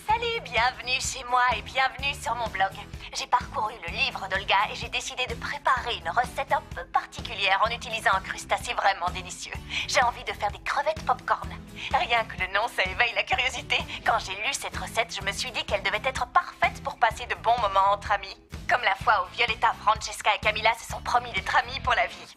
Salut, bienvenue chez moi et bienvenue sur mon blog. J'ai parcouru le livre d'Olga et j'ai décidé de préparer une recette un peu particulière en utilisant un crustacé vraiment délicieux. J'ai envie de faire des crevettes popcorn. Rien que le nom, ça éveille la curiosité. Quand j'ai lu cette recette, je me suis dit qu'elle devait être parfaite pour passer de bons moments entre amis. Comme la fois où Violetta, Francesca et Camila se sont promis d'être amis pour la vie.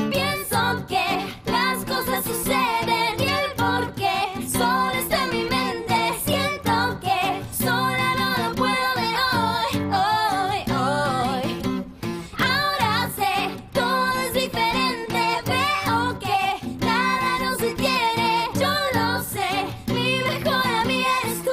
Pienso que las cosas suceden y el porqué solo está en mi mente. Siento que sola no lo puedo ver hoy. Ahora sé, todo es diferente. Veo que nada nos detiene. Yo lo sé, mi mejor amiga eres tú.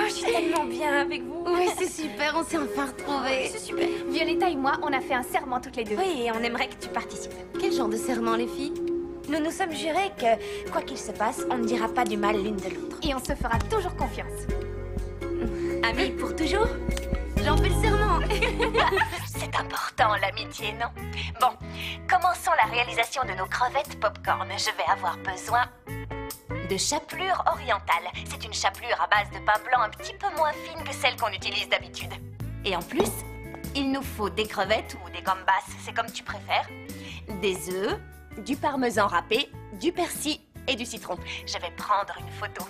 Je suis tellement bien avec vous. Oui, c'est super, on s'est enfin retrouvés. C'est super. Violetta et moi, on a fait un serment toutes les deux. Oui, et on aimerait que tu participes. Quel genre de serment, les filles? Nous nous sommes jurés que, quoi qu'il se passe, on ne dira pas du mal l'une de l'autre. Et on se fera toujours confiance. Amis pour toujours? J'en fais le serment. C'est important, l'amitié, non? Bon, commençons la réalisation de nos crevettes popcorn. Je vais avoir besoin de chapelure orientale. C'est une chapelure à base de pain blanc un petit peu moins fine que celle qu'on utilise d'habitude. Et en plus, il nous faut des crevettes ou des gambas, c'est comme tu préfères, des œufs, du parmesan râpé, du persil et du citron. Je vais prendre une photo.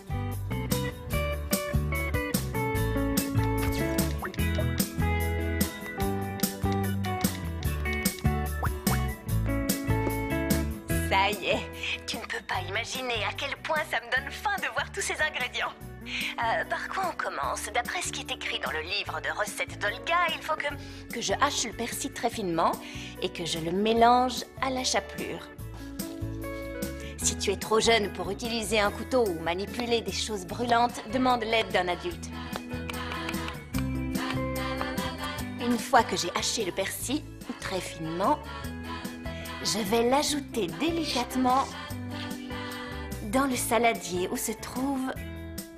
Ça y est, tu ne peux pas imaginer à quel point ça me donne faim de voir tous ces ingrédients. Par quoi on commence? D'après ce qui est écrit dans le livre de recettes d'Olga, il faut que je hache le persil très finement et que je le mélange à la chapelure. Si tu es trop jeune pour utiliser un couteau ou manipuler des choses brûlantes, demande l'aide d'un adulte. Une fois que j'ai haché le persil très finement, je vais l'ajouter délicatement dans le saladier où se trouve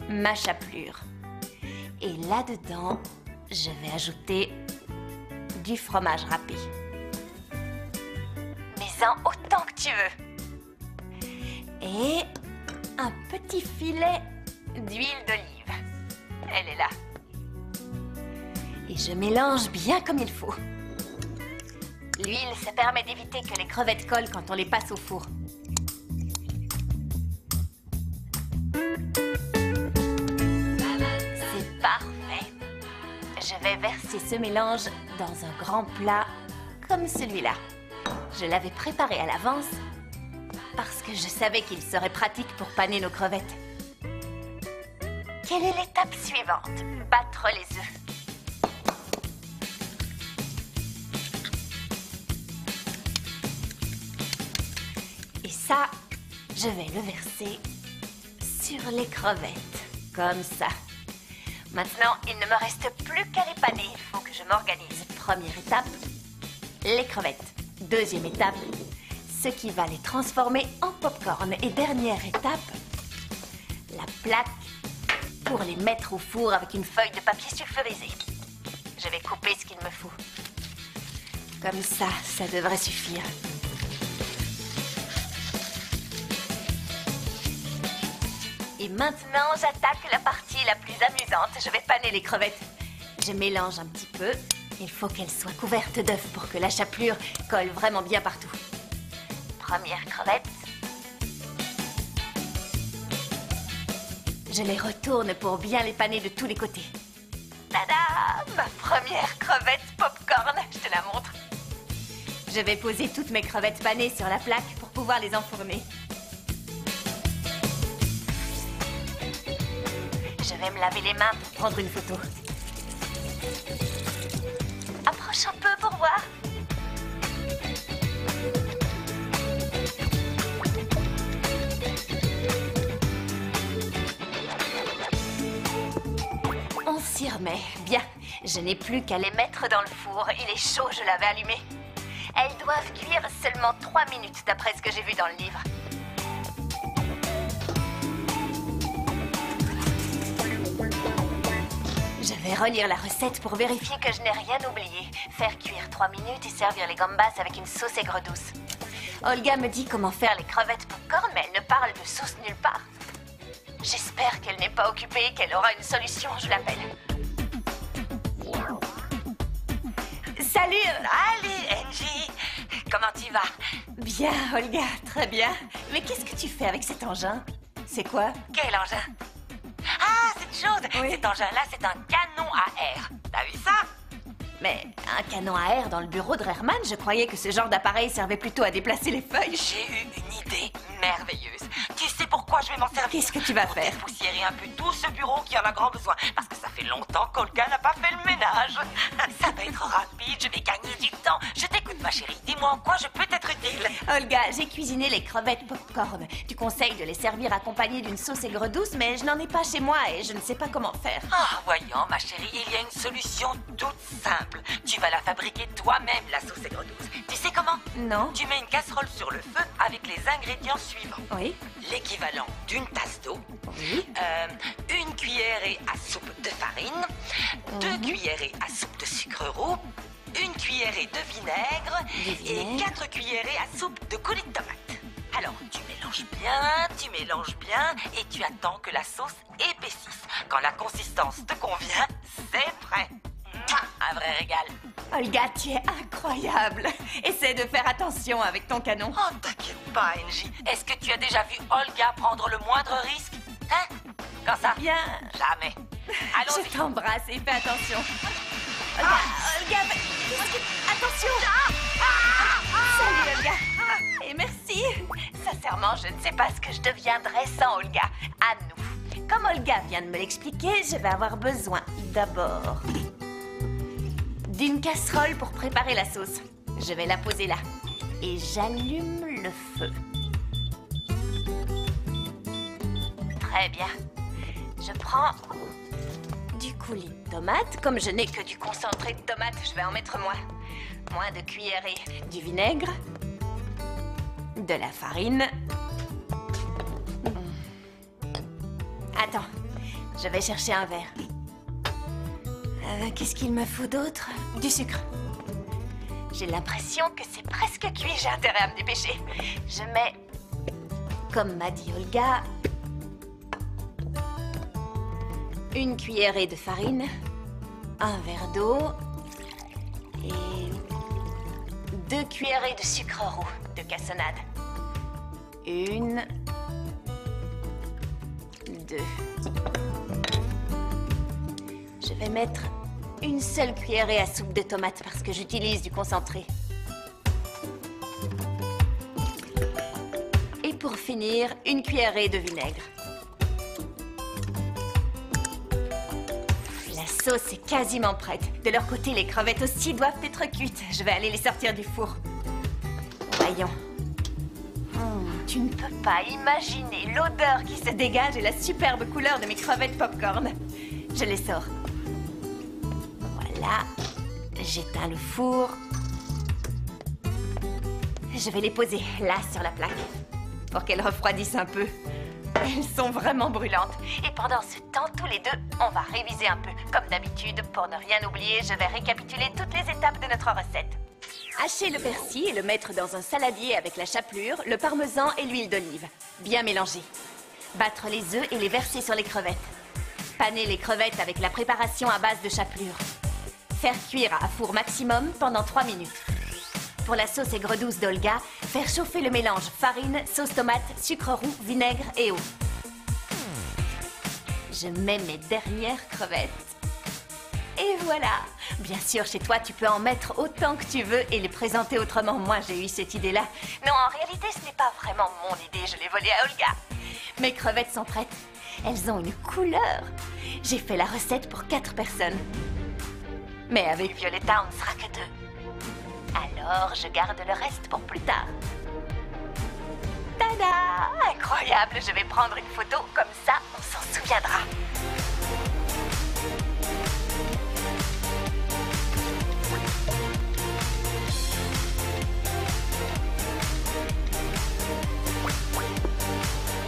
ma chapelure. Et là-dedans, je vais ajouter du fromage râpé. Mets-en autant que tu veux. Et un petit filet d'huile d'olive. Elle est là. Et je mélange bien comme il faut. L'huile, ça permet d'éviter que les crevettes collent quand on les passe au four. C'est parfait. Je vais verser ce mélange dans un grand plat comme celui-là. Je l'avais préparé à l'avance parce que je savais qu'il serait pratique pour paner nos crevettes. Quelle est l'étape suivante? Battre les œufs. Et ça, je vais le verser sur les crevettes, comme ça. Maintenant, il ne me reste plus qu'à les paner. Il faut que je m'organise. Première étape, les crevettes. Deuxième étape, ce qui va les transformer en popcorn. Et dernière étape, la plaque pour les mettre au four avec une feuille de papier sulfurisé. Je vais couper ce qu'il me faut. Comme ça devrait suffire. Et maintenant, j'attaque la partie la plus amusante. Je vais paner les crevettes. Je mélange un petit peu. Il faut qu'elles soient couvertes d'œufs pour que la chapelure colle vraiment bien partout. Première crevette. Je les retourne pour bien les paner de tous les côtés. Tada! Ma première crevette popcorn. Je te la montre. Je vais poser toutes mes crevettes panées sur la plaque pour pouvoir les enfourner. Je vais me laver les mains pour prendre une photo. Approche un peu pour voir. On s'y remet. Bien, je n'ai plus qu'à les mettre dans le four. Il est chaud, je l'avais allumé. Elles doivent cuire seulement 3 minutes d'après ce que j'ai vu dans le livre. Je vais relire la recette pour vérifier que je n'ai rien oublié. Faire cuire 3 minutes et servir les gambas avec une sauce aigre douce. Olga me dit comment faire les crevettes popcorn, mais elle ne parle de sauce nulle part. J'espère qu'elle n'est pas occupée et qu'elle aura une solution, je l'appelle. Salut. Allez, Angie. Comment tu vas? Bien, Olga, très bien. Mais qu'est-ce que tu fais avec cet engin? C'est quoi? Quel engin? Ah, cette chose. Oui. Cet engin-là, c'est un canon à air. T'as vu ça? Mais un canon à air dans le bureau de Rehrman, je croyais que ce genre d'appareil servait plutôt à déplacer les feuilles. J'ai eu une idée merveilleuse. Tu sais pourquoi je vais m'en servir? Qu'est-ce que tu vas Pour faire? dépoussiérer un peu tout ce bureau qui en a grand besoin. Parce que ça fait longtemps qu'Olga n'a pas fait le ménage. Ça va être rapide, je vais gagner du temps. Je t'écoute, ma chérie. Dis-moi en quoi je peux t'être utile. Olga, j'ai cuisiné les crevettes popcorn. Tu conseilles de les servir accompagnées d'une sauce aigre douce, mais je n'en ai pas chez moi et je ne sais pas comment faire. Ah, voyons, ma chérie, il y a une solution toute simple. Tu vas la fabriquer toi-même, la sauce aigre douce. Tu sais comment? Non? Tu mets une casserole sur le feu avec les ingrédients suivants. Oui? L'équivalent d'une tasse d'eau, Oui? une cuillerée à soupe de farine, 2 cuillerées à soupe de sucre roux, une cuillerée de vinaigre, Du et vinaigre. 4 cuillerées à soupe de coulis de tomate. Alors, tu mélanges bien et tu attends que la sauce épaississe. Quand la consistance te convient, c'est prêt. Mouah, un vrai régal. Olga, tu es incroyable. Essaie de faire attention avec ton canon. Oh, t'inquiète pas, Angie. Est-ce que tu as déjà vu Olga prendre le moindre risque? Hein? Quand ça? Bien. Jamais. Allons-y. Je t'embrasse et fais attention. Olga, Olga, mais qu'est-ce que... Attention. Salut, Olga. Et merci. Sincèrement, je ne sais pas ce que je deviendrais sans Olga. À nous. Comme Olga vient de me l'expliquer, je vais avoir besoin d'abord d'une casserole pour préparer la sauce. Je vais la poser là. Et j'allume le feu. Très bien. Je prends du coulis de tomate. Comme je n'ai que du concentré de tomate, je vais en mettre moins. Moins de cuillerée. Du vinaigre. De la farine. Attends, je vais chercher un verre. Qu'est-ce qu'il me faut d'autre? Du sucre. J'ai l'impression que c'est presque cuit, j'ai intérêt à me dépêcher. Je mets, comme m'a dit Olga, une cuillerée de farine, un verre d'eau et 2 cuillerées de sucre roux de cassonade. 1, 2. Je vais mettre une seule cuillerée à soupe de tomate parce que j'utilise du concentré. Et pour finir, une cuillerée de vinaigre. La sauce est quasiment prête. De leur côté, les crevettes aussi doivent être cuites. Je vais aller les sortir du four. Voyons. Tu ne peux pas imaginer l'odeur qui se dégage et la superbe couleur de mes crevettes popcorn. Je les sors. Voilà. J'éteins le four. Je vais les poser là sur la plaque pour qu'elles refroidissent un peu. Elles sont vraiment brûlantes. Et pendant ce temps, tous les deux, on va réviser un peu. Comme d'habitude, pour ne rien oublier, je vais récapituler toutes les étapes de notre recette. Hacher le persil et le mettre dans un saladier avec la chapelure, le parmesan et l'huile d'olive. Bien mélanger. Battre les œufs et les verser sur les crevettes. Paner les crevettes avec la préparation à base de chapelure. Faire cuire à four maximum pendant 3 minutes. Pour la sauce aigre douce d'Olga, faire chauffer le mélange farine, sauce tomate, sucre roux, vinaigre et eau. Je mets mes dernières crevettes. Et voilà. Bien sûr, chez toi, tu peux en mettre autant que tu veux et les présenter autrement. Moi, j'ai eu cette idée-là. Non, en réalité, ce n'est pas vraiment mon idée. Je l'ai volée à Olga. Mes crevettes sont prêtes. Elles ont une couleur. J'ai fait la recette pour 4 personnes. Mais avec Violetta, on ne sera que 2. Alors, je garde le reste pour plus tard. Tada! Incroyable! Je vais prendre une photo, comme ça, on s'en souviendra.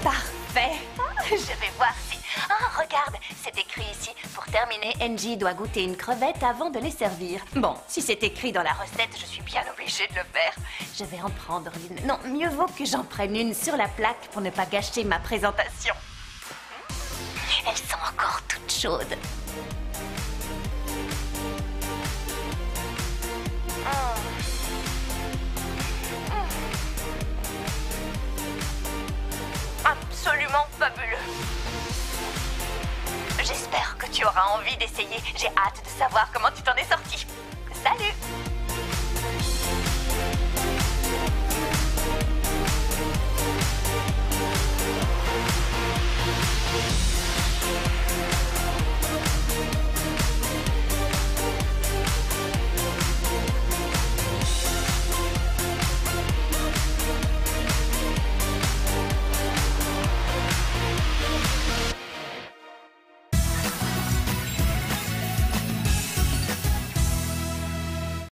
Parfait! Je vais voir si... Ah, regarde, c'est écrit ici. Pour terminer, Angie doit goûter une crevette avant de les servir. Bon, si c'est écrit dans la recette, je suis bien obligée de le faire. Je vais en prendre une. Non, mieux vaut que j'en prenne une sur la plaque pour ne pas gâcher ma présentation. Elles sont encore toutes chaudes. Absolument fabuleux. J'espère que tu auras envie d'essayer. J'ai hâte de savoir comment tu t'en es sorti. Salut!